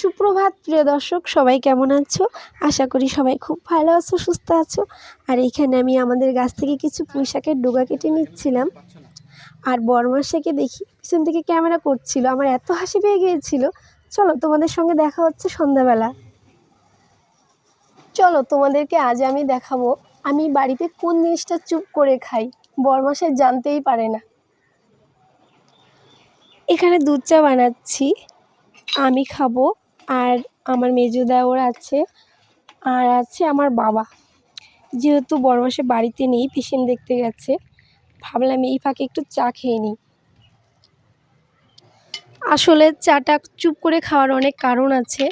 সুপ্রভাত প্রিয় দর্শক, সবাই কেমন আছো? আশা করি সবাই খুব ভালো আছো, সুস্থ আছো। আর এইখানে আমি আমাদের গাছ থেকে কিছু পুঁইশাকের ডগা কেটে নিচ্ছিলাম। আর বরমাসাকে দেখি পিছন থেকে ক্যামেরা করছিল, আমার এত হাসি পেয়ে গিয়েছিল। চলো তোমাদের সঙ্গে দেখা হচ্ছে সন্ধ্যাবেলা। চলো তোমাদেরকে আজ আমি দেখাবো আমি বাড়িতে কোন জিনিসটা চুপ করে খাই, বরমাসে জানতেই পারে না। এখানে দুধ চা বানাচ্ছি, আমি খাবো। আর আমার মেজো দেওর আছে, আর আছে আমার বাবা। যেহেতু বড়মাসে বাড়িতে নেই, পেশেন্ট দেখতে গেছে, ভাবলাম এই ফাঁকে একটু চা খেয়ে নিই। আসলে চাটা চুপ করে খাওয়ার অনেক কারণ আছে।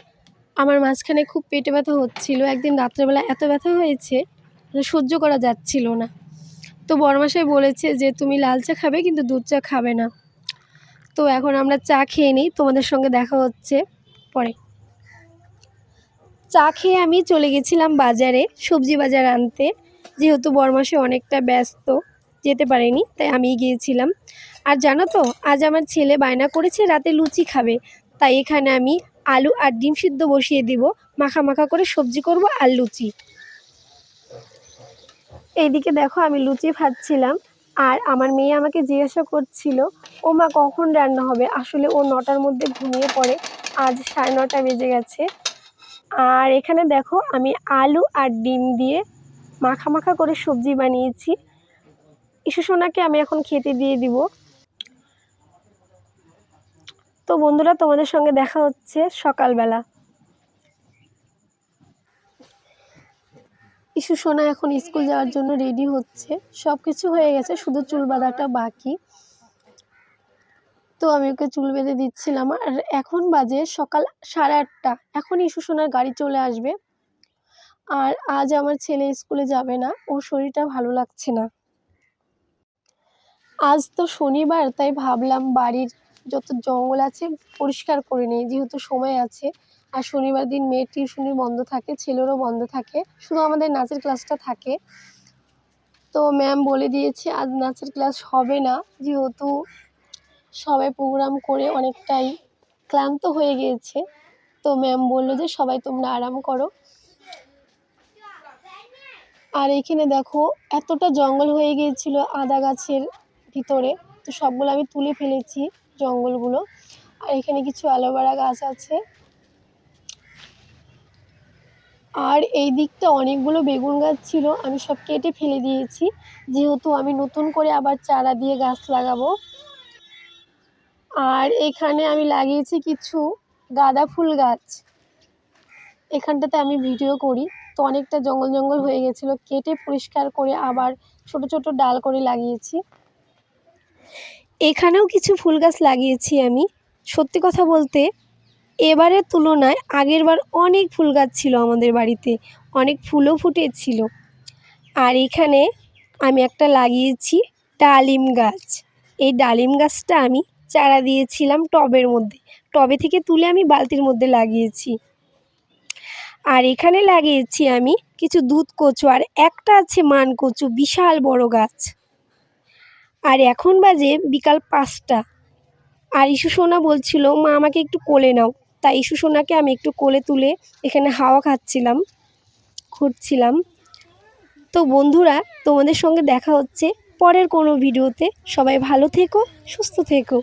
আমার মাঝখানে খুব পেটে ব্যথা হচ্ছিল, একদিন রাত্রেবেলা এত ব্যথা হয়েছে সহ্য করা যাচ্ছিল না। তো বড়মাসাই বলেছে যে তুমি লাল চা খাবে, কিন্তু দুধ চা খাবে না। তো এখন আমরা চা খেয়ে নিই, তোমাদের সঙ্গে দেখা হচ্ছে পরে। চা খেয়ে আমি চলে গেছিলাম বাজারে, সবজি বাজার আনতে। যেহেতু বরমাসে অনেকটা ব্যস্ত, যেতে পারেনি, তাই আমিই গিয়েছিলাম। আর জানো তো, আজ আমার ছেলে বায়না করেছে রাতে লুচি খাবে, তাই এখানে আমি আলু আর ডিম সিদ্ধ বসিয়ে দিব, মাখা মাখা করে সবজি করব আর লুচি। এইদিকে দেখো আমি লুচি ভাজছিলাম, আর আমার মেয়ে আমাকে জিজ্ঞাসা করছিল ও মা কখন রান্না হবে। আসলে ও 9টার মধ্যে ঘুমিয়ে পড়ে, আজ 9:30 বেজে গেছে। আর এখানে দেখো আমি আলু আর ডিম দিয়ে মাখা মাখা করে সবজি বানিয়েছি। ইসু সোনাকে আমি এখন খেতে দিয়ে দিব। তো বন্ধুরা, তোমাদের সঙ্গে দেখা হচ্ছে সকালবেলা। ইসু সোনা এখন স্কুল যাওয়ার জন্য রেডি হচ্ছে, সব কিছু হয়ে গেছে, শুধু চুল বাঁধাটা বাকি। তো আমি ওকে চুল বেঁধে দিচ্ছিলাম। আর এখন বাজে সকাল 8:30, এখন ইসু সোনার গাড়ি চলে আসবে। আর আজ আমার ছেলে স্কুলে যাবে না, ওর শরীরটা ভালো লাগছে না। আজ তো শনিবার, তাই ভাবলাম বাড়ির যত জঙ্গল আছে পরিষ্কার করে নিই, যেহেতু সময় আছে। আর শনিবার দিন মেয়ের টিউশনি বন্ধ থাকে, ছেলেরও বন্ধ থাকে, শুধু আমাদের নাচের ক্লাসটা থাকে। তো ম্যাম বলে দিয়েছে আজ নাচের ক্লাস হবে না, যেহেতু সবাই প্রোগ্রাম করে অনেকটাই ক্লান্ত হয়ে গিয়েছে। তো ম্যাম বললো যে সবাই তোমরা আরাম করো। আর এখানে দেখো এতটা জঙ্গল হয়ে গিয়েছিল আদা গাছের ভিতরে, তো সবগুলো আমি তুলে ফেলেছি জঙ্গলগুলো। আর এখানে কিছু অ্যালোভেরা গাছ আছে। আর এই দিকটা অনেকগুলো বেগুন গাছ ছিল, আমি সব কেটে ফেলে দিয়েছি, যেহেতু আমি নতুন করে আবার চারা দিয়ে গাছ লাগাবো। আর এখানে আমি লাগিয়েছি কিছু গাঁদা ফুল গাছ। এখানটাতে আমি ভিডিও করি, তো অনেকটা জঙ্গল জঙ্গল হয়ে গেছিলো, কেটে পরিষ্কার করে আবার ছোট ছোট ডাল করে লাগিয়েছি। এখানেও কিছু ফুল গাছ লাগিয়েছি আমি। সত্যি কথা বলতে এবারের তুলনায় আগের বার অনেক ফুল গাছ ছিল আমাদের বাড়িতে, অনেক ফুলও ফুটেছিল। আর এখানে আমি একটা লাগিয়েছি ডালিম গাছ। এই ডালিম গাছটা আমি চারা দিয়েছিলাম টবের মধ্যে, টবে থেকে তুলে আমি বালতির মধ্যে লাগিয়েছি। আর এখানে লাগিয়েছি আমি কিছু দুধ কচু, আর একটা আছে মান কচু, বিশাল বড় গাছ। আর এখন বাজে বিকাল 5টা। আর ইসু সোনা বলছিল মা আমাকে একটু কোলে নাও, তাই ইসু সোনাকে আমি একটু কোলে তুলে এখানে হাওয়া খাচ্ছিলাম, ঘুরছিলাম। তো বন্ধুরা, তোমাদের সঙ্গে দেখা হচ্ছে পরের কোনো ভিডিওতে। সবাই ভালো থেকো, সুস্থ থেকো।